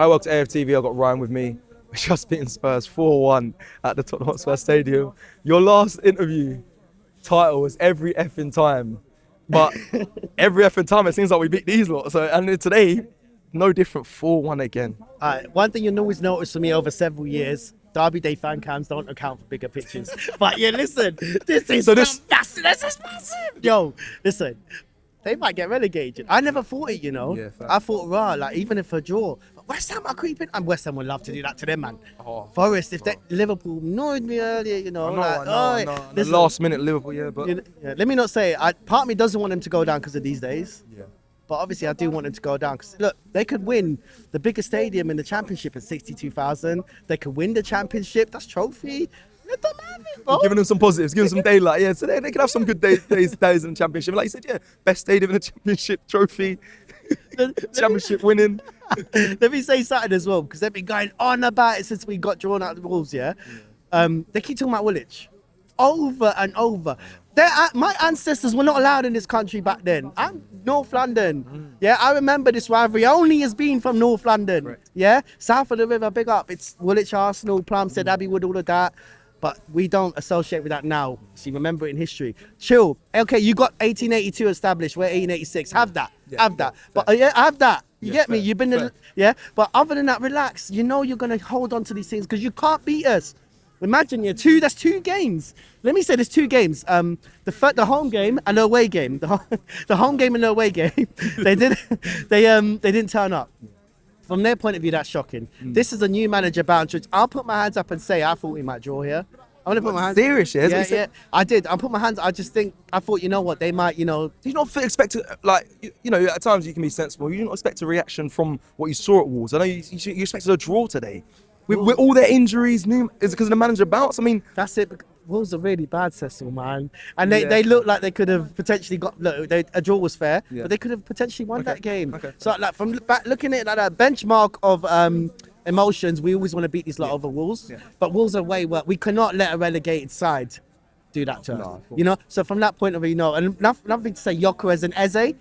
Hi, welcome to AFTV. I've got Ryan with me. We're just beating Spurs 4-1 at the Tottenham Spurs Stadium. Your last interview title was every effing time. But every effing time it seems like we beat these lot. So, and today, no different, 4-1 again. One thing you'll always notice for me over several years, Derby Day fan cams don't account for bigger pitches. But yeah, listen, this is massive. This is massive. Yo, listen, they might get relegated. I never thought it, you know. Yeah, fair. I thought, like even if a draw, but West Ham are creeping, and West Ham would love to do that to them, man. Oh, Forest, if Liverpool annoyed me earlier, you know. I know. The last minute Liverpool, yeah, but let me not say it. Part of me doesn't want them to go down because of these days. Yeah. But obviously, I do want them to go down because look, they could win the biggest stadium in the championship at 62,000. They could win the championship. That's trophy. Let them have it, bro. Giving them some positives, giving them some daylight. Yeah, so they can have some good days in the championship. Like you said, yeah, best stadium in the championship, trophy, championship winning. Let me say something as well, because they've been going on about it since we got drawn out of the Wolves, yeah? They keep talking about Woolwich over and over. My ancestors were not allowed in this country back then. I'm North London. Yeah, I remember this rivalry only as being from North London. Correct. Yeah, south of the river, big up. It's Woolwich, Arsenal, Plumstead, Abbeywood, all of that. But we don't associate with that now. See, remember it in history. Chill. Okay, you got 1882 established. We're 1886. Have that. Yeah, have that. Fair. But have that. You get fair, me? You've been fair. yeah. But other than that, relax. You know you're gonna hold on to these things because you can't beat us. Imagine that's two games. Let me say there's two games. The home game and the away game. The home game and the away game. they didn't turn up. From their point of view, that's shocking. This is a new manager bound. I'll put my hands up and say I thought we might draw here. I'm gonna put my hands. Serious, yeah? Yeah, I did. I put my hands. I thought, you know what, they might, you know. Do you not expect to, like, you know, at times you can be sensible. You don't expect a reaction from what you saw at Wolves. I know you expected a draw today. With all their injuries, is it because of the manager bounce? I mean, that's it. Wolves are really bad, Cecil, man. And they look like they could have potentially got. Look, a draw was fair, but they could have potentially won that game. Okay. So, like, from back looking at it like a benchmark of emotions, we always want to beat these lot over Wolves. Yeah. But Wolves are way worse. We cannot let a relegated side do that to us. You know. So from that point of view, no. And nothing to say. Gyokeres and Eze,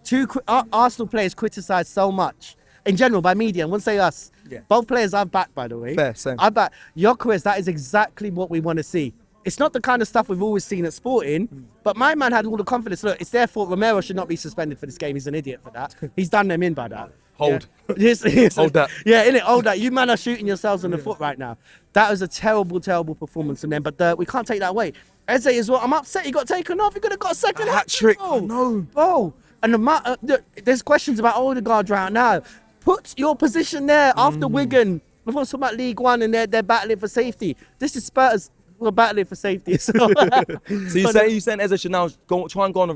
two Arsenal players criticised so much in general by media. I wouldn't say us. Yeah. Both players I've backed, by the way. Fair, same. I back Gyokeres. That is exactly what we want to see. It's not the kind of stuff we've always seen at Sporting, but my man had all the confidence. Look, it's their fault. Romero should not be suspended for this game. He's an idiot for that. He's done them in by that. Hold. Yeah. Hold that. Yeah, innit? Hold that. You man are shooting yourselves in the foot right now. That was a terrible, terrible performance from them, but we can't take that away. Eze as well. I'm upset he got taken off. He could have got a second hat trick. No. Bro. And there's questions about Odegaard right now. Put your position there after Wigan. We're talking about League One and they're battling for safety. This is Spurs. We're battling for safety. So you're saying Eze should now try and go on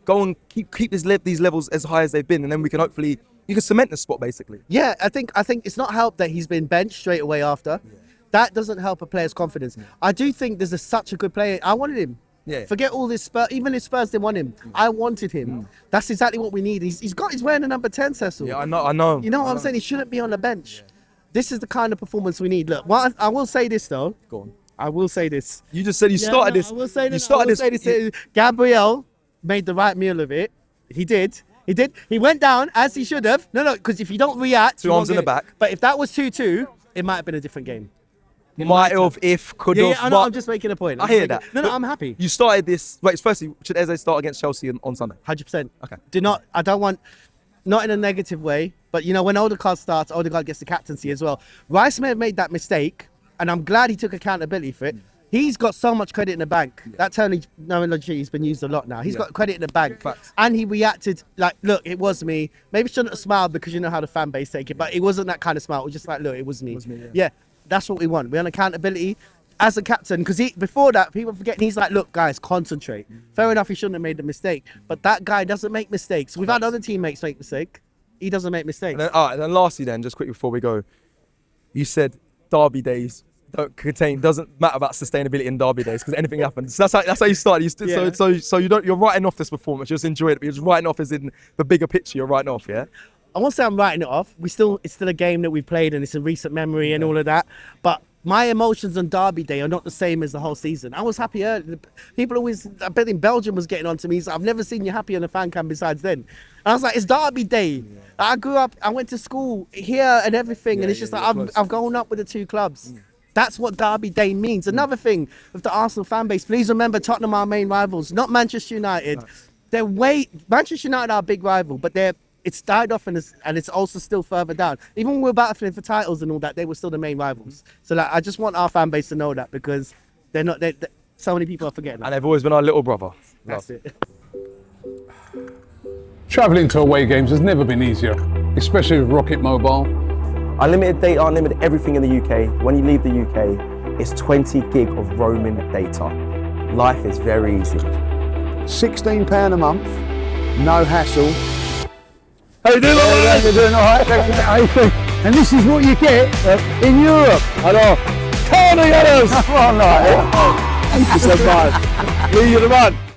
and keep these levels as high as they've been, and then we can hopefully cement the spot basically. Yeah, I think it's not helped that he's been benched straight away after. Yeah. That doesn't help a player's confidence. Yeah. I do think there's such a good player. I wanted him. Yeah. Forget all this Spurs. Even if Spurs didn't want him, I wanted him. That's exactly what we need. He's wearing the number 10, Cecil. Yeah, I know. You know what I'm saying? He shouldn't be on the bench. Yeah. This is the kind of performance we need. Look, I will say this though. Go on. I will say this. You just said you started this. I will say this. Gabriel made the right meal of it. He did. He went down as he should have. No, because if you don't react, two arms in the back. But if that was 2-2, it might have been a different game. Might have, could have. Yeah, I know, I'm just making a point. I hear that. No, I'm happy. You started this. Wait, firstly, should Eze start against Chelsea on Sunday? 100%. Okay. I don't want, not in a negative way, but you know, when Odegaard starts, Odegaard gets the captaincy as well. Rice may have made that mistake, and I'm glad he took accountability for it. He's got so much credit in the bank. Yeah. That terminology has been used a lot now. He's got credit in the bank. Facts. And he reacted like, look, it was me. Maybe shouldn't have smiled because you know how the fan base take it, but it wasn't that kind of smile. It was just like, look, it was me. Yeah, that's what we want. We want accountability as a captain, because before that, people forget, he's like, look, guys, concentrate. Fair enough, he shouldn't have made the mistake, but that guy doesn't make mistakes. We've had other teammates make mistakes. He doesn't make mistakes. And then, all right, then lastly then, just quickly before we go, you said Derby days doesn't matter about sustainability in Derby days because anything happens. So that's how you started. So you're writing off this performance. Just enjoy it. But you're just writing off as in the bigger picture. You're writing off, yeah. I won't say I'm writing it off. It's still a game that we played and it's a recent memory and all of that. But my emotions on Derby Day are not the same as the whole season. I was happy early. People always, I bet in Belgium was getting on to me. So I've never seen you happy on a fan cam besides then. And I was like, it's Derby Day. Yeah. I grew up, I went to school here and everything, Yeah, and it's just yeah, like you're close. I've grown up with the two clubs. That's what Derby Day means. Another thing with the Arsenal fan base, please remember Tottenham are our main rivals, not Manchester United. Manchester United are a big rival, but it's died off and it's also still further down. Even when we're battling for titles and all that, they were still the main rivals. So like, I just want our fan base to know that, because they're not. So many people are forgetting that. And they've always been our little brother. That's it. Travelling to away games has never been easier, especially with Rocket Mobile. Unlimited data, unlimited everything in the UK. When you leave the UK, it's 20 gig of roaming data. Life is very easy. £16 a month, no hassle. How you doing? You're doing all right? And this is what you get in Europe. Hello. Tony Ellis! Come on, You're the man.